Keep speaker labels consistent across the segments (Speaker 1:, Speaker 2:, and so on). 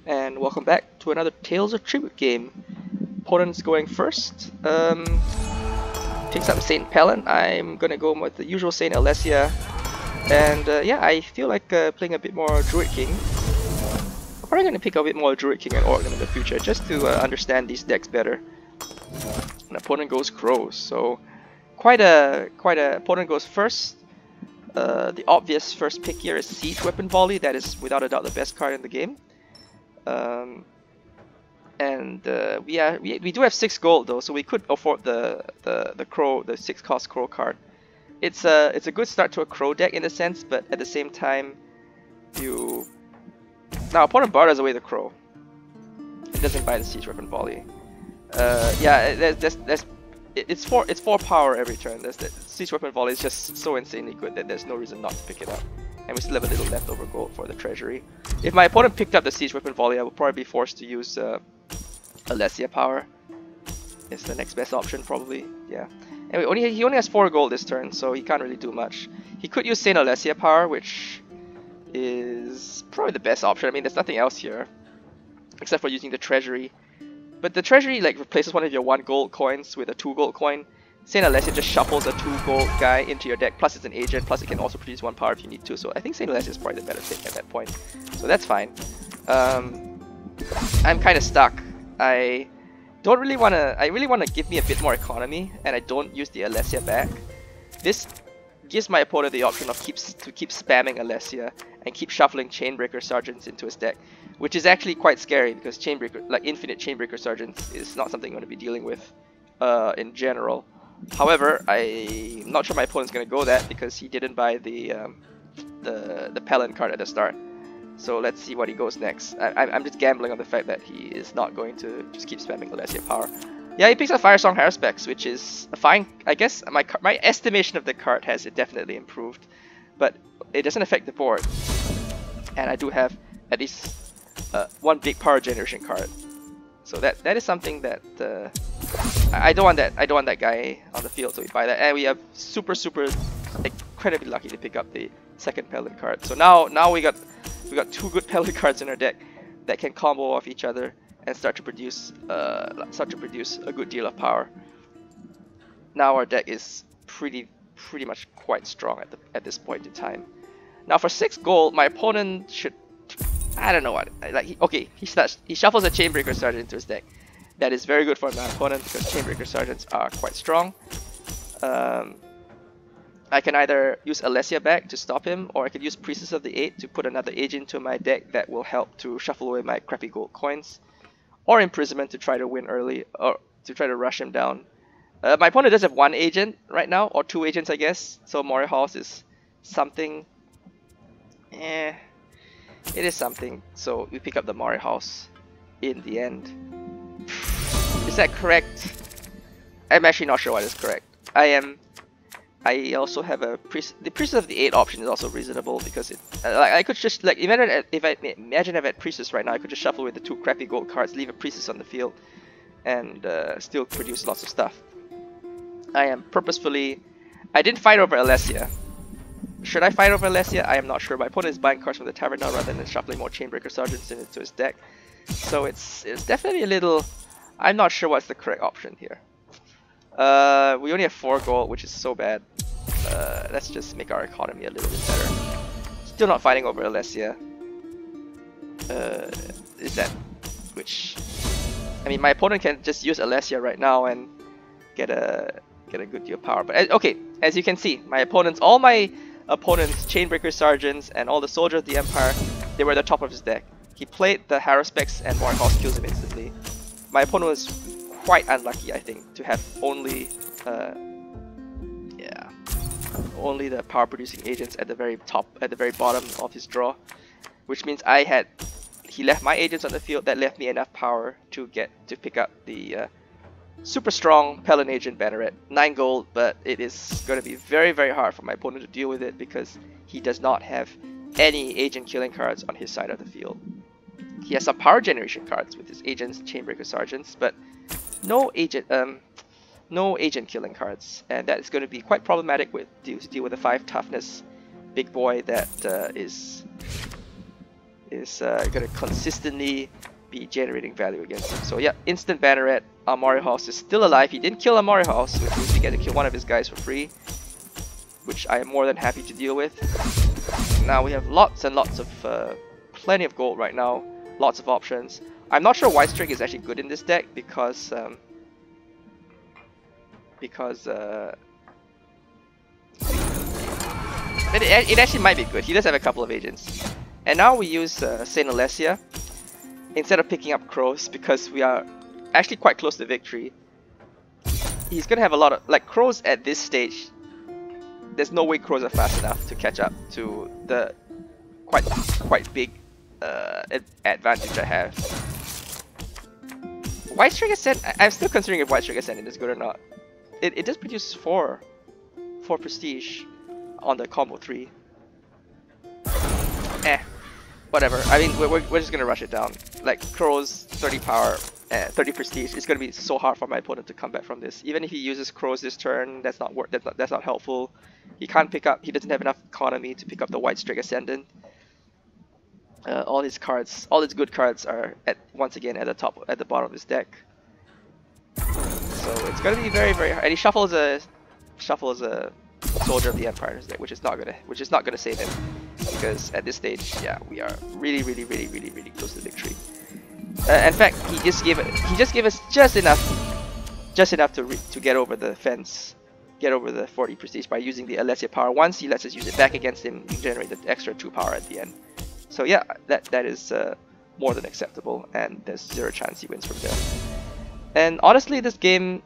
Speaker 1: and welcome back to another Tales of Tribute game. Opponent's going first. Picks up Saint Pelin. I'm gonna go with the usual Saint Alessia, and yeah, I feel like playing a bit more Druid King. I'm probably gonna pick up a bit more Druid King and Organ in the future just to understand these decks better. An opponent goes Crows, so quite a opponent goes first. The obvious first pick here is Siege Weapon Volley. That is without a doubt the best card in the game. We do have 6 gold though, so we could afford the crow, the 6-cost crow card. It's a good start to a crow deck in a sense, but at the same time, now opponent barters away the crow. It doesn't buy the Siege Weapon Volley. Yeah, it's 4 power every turn. The Siege Weapon Volley is just so insanely good that there's no reason not to pick it up. And we still have a little leftover gold for the treasury. If my opponent picked up the Siege Weapon Volley, I would probably be forced to use Alessia Power. It's the next best option probably, yeah. Anyway, he only has 4 gold this turn, so he can't really do much. He could use Saint Alessia Power, which is probably the best option. I mean, there's nothing else here, except for using the treasury. But the treasury like replaces one of your 1 gold coins with a 2 gold coin. Saint Alessia just shuffles a 2 gold guy into your deck, plus it's an agent, plus it can also produce 1 power if you need to, so I think Saint Alessia is probably the better pick at that point. So that's fine. I'm kind of stuck. I really want to give me a bit more economy, and I don't use the Alessia back. This gives my opponent the option of keep spamming Alessia and keep shuffling Chainbreaker Sergeants into his deck, which is actually quite scary because infinite Chainbreaker Sergeants is not something I'm going to be dealing with in general. However, I'm not sure my opponent's going to go that because he didn't buy the Pelin card at the start. So let's see what he goes next. I'm just gambling on the fact that he is not going to just keep spamming Alessia Power. Yeah, he picks up Firesong Haruspex, which is a fine. I guess my estimation of the card has definitely improved, but it doesn't affect the board. And I do have at least 1 big power generation card. So that is something that I don't want that guy on the field, so we buy that, and we have super incredibly lucky to pick up the 2nd Pelin card. So now we got 2 good Pelin cards in our deck that can combo off each other and start to produce a good deal of power. Now our deck is pretty much quite strong at this point in time. Now for 6 gold, my opponent should, I don't know what, he shuffles a Chainbreaker Sergeant into his deck. That is very good for my opponent because Chainbreaker Sergeants are quite strong. I can either use Alessia back to stop him, or I could use Priestess of the 8 to put another agent into my deck that will help to shuffle away my crappy gold coins, or Imprisonment to try to win early, or to try to rush him down. My opponent does have 1 agent right now, or 2 agents I guess, so Mori House is something. It is something, so we pick up the Mori House in the end. Is that correct? I'm actually not sure what is correct. I also have the Priestess of the 8 option is also reasonable because I could just imagine if I had Priestess right now, I could just shuffle with the 2 crappy gold cards, leave a Priestess on the field, and still produce lots of stuff. I didn't fight over Alessia. Should I fight over Alessia? I am not sure. My opponent is buying cards from the tavern now rather than shuffling more Chainbreaker Sergeants into his deck. So it's definitely a little. I'm not sure what's the correct option here. We only have 4 gold, which is so bad. Let's just make our economy a little bit better. Still not fighting over Alessia. I mean, my opponent can just use Alessia right now and get a good deal of power. But okay, as you can see, all my opponent's Chainbreaker Sergeants and all the Soldiers of the Empire, they were at the top of his deck. He played the Haruspex and Mori House kills him instantly. My opponent was quite unlucky, I think, to have only the power producing agents at the very bottom of his draw, which means he left my agents on the field. That left me enough power to pick up the super strong Pelin agent Banneret. 9 gold, but it is going to be very hard for my opponent to deal with it because he does not have any agent killing cards on his side of the field. He has some power generation cards with his agents, Chainbreaker Sergeants, but no agent killing cards, and that is going to be quite problematic to deal with a 5 toughness big boy that is is gonna consistently be generating value against him. So yeah, instant banneret. Armory House is still alive. He didn't kill Armory House, which means we get to kill one of his guys for free, which I am more than happy to deal with. Now we have lots and lots of plenty of gold right now, lots of options. I'm not sure White Strike is actually good in this deck because it actually might be good. He does have a couple of agents. And now we use Saint Alessia instead of picking up Crows because we are actually quite close to victory. He's gonna have a lot of like Crows at this stage. There's no way Crows are fast enough to catch up to the quite big advantage I have. White Strike Ascent, I'm still considering if White Strike Ascent is good or not. It does produce 4 prestige on the combo 3. Whatever. I mean, we're just gonna rush it down. Like Crows, 30 power, 30 prestige. It's gonna be so hard for my opponent to come back from this. Even if he uses Crows this turn, that's not helpful. He can't pick up. He doesn't have enough economy to pick up the White Strike Ascendant. All his cards, all his good cards are once again at the bottom of his deck. So it's gonna be very hard. And he shuffles a Soldier of the Empire in his deck, which is not gonna save him, because at this stage, yeah, we are really close to victory. In fact, he just gave us just enough to get over the fence, get over the 40 prestige by using the Alessia power. Once he lets us use it back against him, we generate the extra 2 power at the end. So yeah, that is more than acceptable, and there's 0 chance he wins from there. And honestly, this game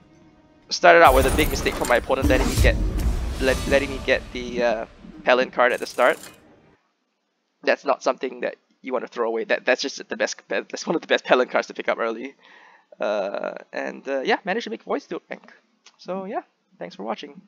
Speaker 1: started out with a big mistake from my opponent, letting me get the Pelin card at the start. That's not something that you want to throw away. That's just that's one of the best Pelin cards to pick up early. Yeah, managed to make Void Steel rank. So yeah, thanks for watching.